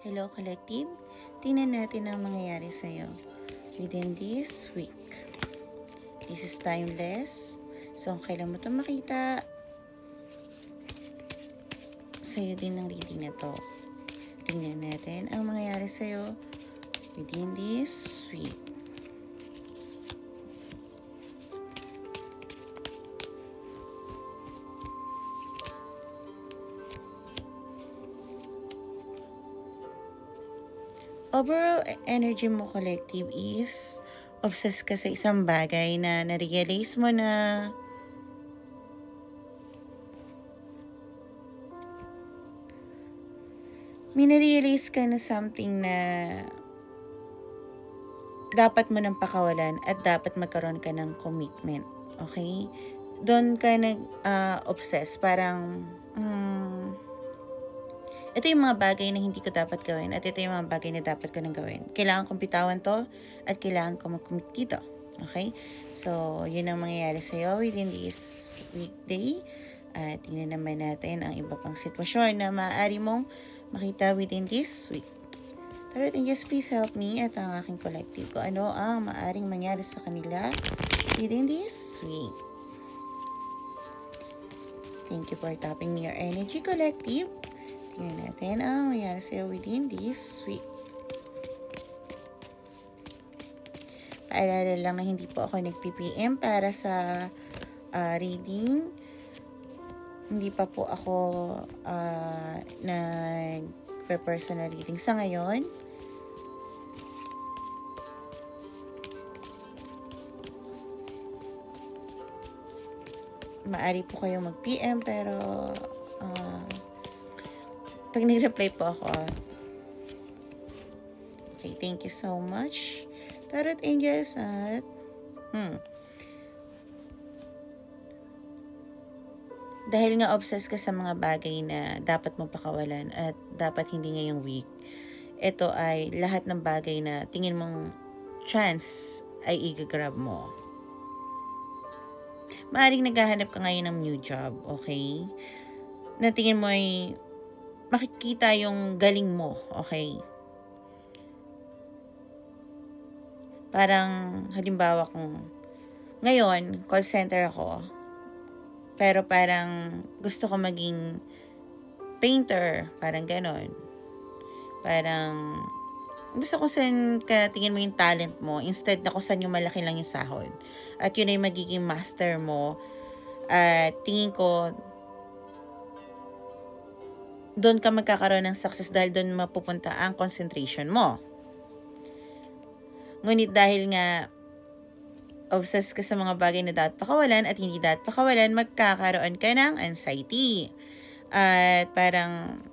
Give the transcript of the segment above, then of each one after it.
Hello Collective, tingnan natin ang mangyayari sa'yo within this week. This is timeless. So, kailan mo ito makita, sa'yo din ang reading na to. Tingnan natin ang mangyayari sa'yo within this week. Overall energy mo, Collective, is obsessed ka sa isang bagay na na-realize mo na minarealize ka na something na dapat mo nang pakawalan at dapat magkaroon ka ng commitment. Okay? Doon ka nag-obsess. Parang, ito yung mga bagay na hindi ko dapat gawin at ito yung mga bagay na dapat ko nang gawin. Kailangan kong bitawan to at kailangan ko mag-commit dito. Okay? So, yun ang mangyayari sa'yo within this weekday. At tingnan naman natin ang iba pang sitwasyon na maaari mong makita within this week. Tarot Angels, please help me at ang aking collective ko. Ano ang maaaring mangyari sa kanila within this week? Thank you for tapping me your energy, collective. Tingnan natin ang mangyari sa'yo within this week. Paalala lang na hindi po ako nag-PPM para sa reading. Hindi pa po ako nag-personal reading sa ngayon. Maari po kayo mag-PM pero pag nag-reply po ako. Okay, thank you so much. Tarot Angels at dahil nga obsessed ka sa mga bagay na dapat mong pakawalan at dapat hindi ngayong week, ito ay lahat ng bagay na tingin mong chance ay i-grab mo. Maaring naghahanap ka ngayon ng new job, okay? Na tingin mo ay makikita yung galing mo, okay? Parang, halimbawa kung ngayon, call center ako, pero parang gusto ko maging painter, parang ganon. Parang, gusto ko saan ka tingin mo yung talent mo, instead na kung saan yung malaki lang yung sahod. At yun ay magiging master mo. At tingin ko, doon ka magkakaroon ng success dahil doon mapupunta ang concentration mo. Ngunit dahil nga obsessed ka sa mga bagay na dapat pakawalan at hindi dapat pakawalan, magkakaroon ka ng anxiety. At parang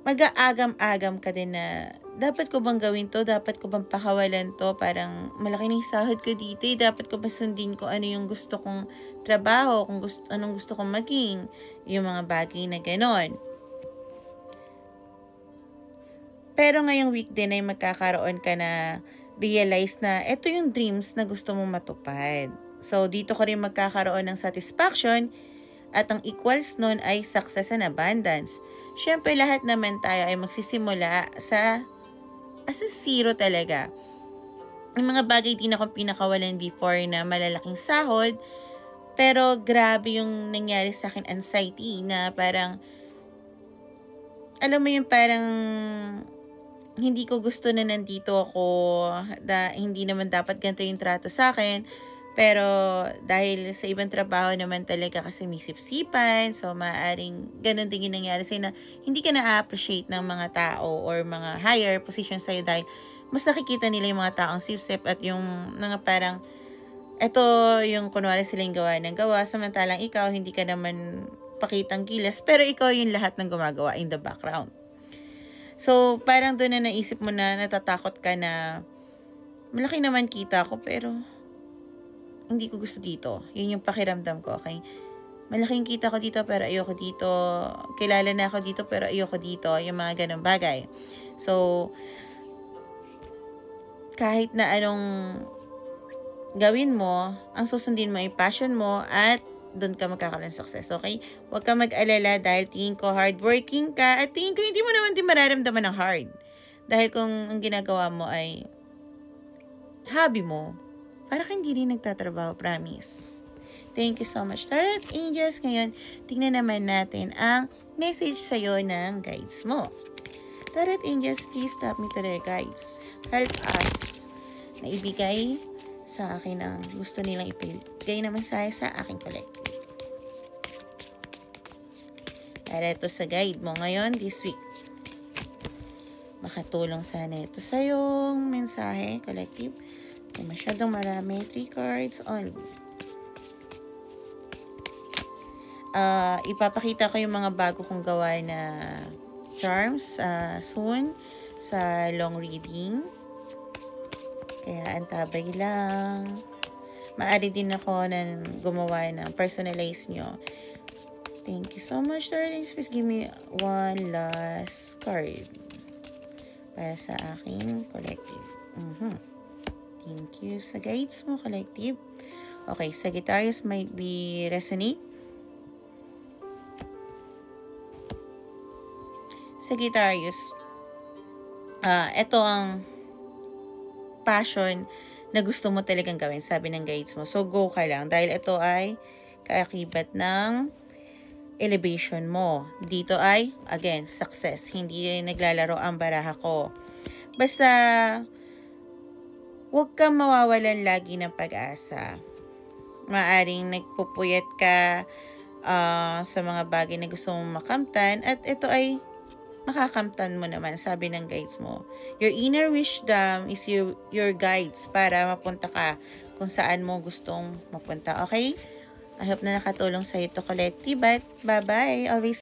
mag-aagam-agam ka din na dapat ko bang gawin to? Dapat ko bang pakawalan to? Parang malaki ng sahod ko dito. Dapat ko ba sundin ko ano yung gusto kong trabaho? Anong gusto kong maging? Yung mga bagay na ganon. Pero ngayong week din ay magkakaroon ka na realize na ito yung dreams na gusto mong matupad. So, dito ka rin magkakaroon ng satisfaction at ang equals nun ay success and abundance. Siyempre, lahat naman tayo ay magsisimula as a zero talaga. Yung mga bagay din akong pinakawalan before na malalaking sahod, pero grabe yung nangyari sa akin anxiety na parang, alam mo yung parang hindi ko gusto na nandito ako, hindi naman dapat ganito yung trato sa akin. Pero dahil sa ibang trabaho naman talaga kasi may sipsipan, so maaaring ganun din yung nangyari sa'yo na hindi ka na-appreciate ng mga tao or mga higher position sa'yo dahil mas nakikita nila yung mga taong sipsip at yung mga parang eto yung kunwari silang gawa ng gawa, samantalang ikaw hindi ka naman pakitang gilas pero ikaw yung lahat ng gumagawa in the background. So, parang doon na naisip mo na natatakot ka na malaki naman kita ko pero hindi ko gusto dito. Yun yung pakiramdam ko, okay? Malaking kita ko dito pero ayoko dito. Kilala na ako dito pero ayoko dito. Yung mga ganong bagay. So, kahit na anong gawin mo, ang susundin mo ay passion mo at doon ka magkakaroon ng success, okay? Huwag ka mag-alala dahil tingin ko hardworking ka at tingin ko hindi mo naman din mararamdaman ng hard. Dahil kung ang ginagawa mo ay hobby mo, para ka hindi rin nagtatrabaho, promise. Thank you so much, Tarot Angels. Ngayon, tingnan naman natin ang message sa'yo ng guides mo. Tarot Angels, please stop me to their guides. Help us na ibigay sa akin ang gusto nilang ibigay na mensahe sa aking collective. Para ito sa guide mo ngayon, this week. Makatulong sana ito sa yung mensahe, collective. Hindi masyadong marami. 3 cards only. Ipapakita ko yung mga bago kong gawa na charms soon sa long reading. Kaya antabay lang. Maaari din ako na gumawa ng personalize nyo. Thank you so much, darlings. Please give me one last card para sa aking collective. Thank you sa guides mo, collective. Okay, Sagittarius might be resonate. Sagittarius, ito ang passion na gusto mo talagang gawin, sabi ng guides mo. So, go ka lang. Dahil ito ay kaakibat ng elevation mo. Dito ay, again, success. Hindi naglalaro ang baraha ko. Basta, huwag kang mawawalan lagi ng pag-asa. Maaring nagpupuyat ka sa mga bagay na gusto mong makamtan. At ito ay makakamtan mo naman, sabi ng guides mo. Your inner wisdom is your guides para mapunta ka kung saan mo gustong mapunta. Okay? I hope na nakatulong sa ito, collective. But bye-bye. Always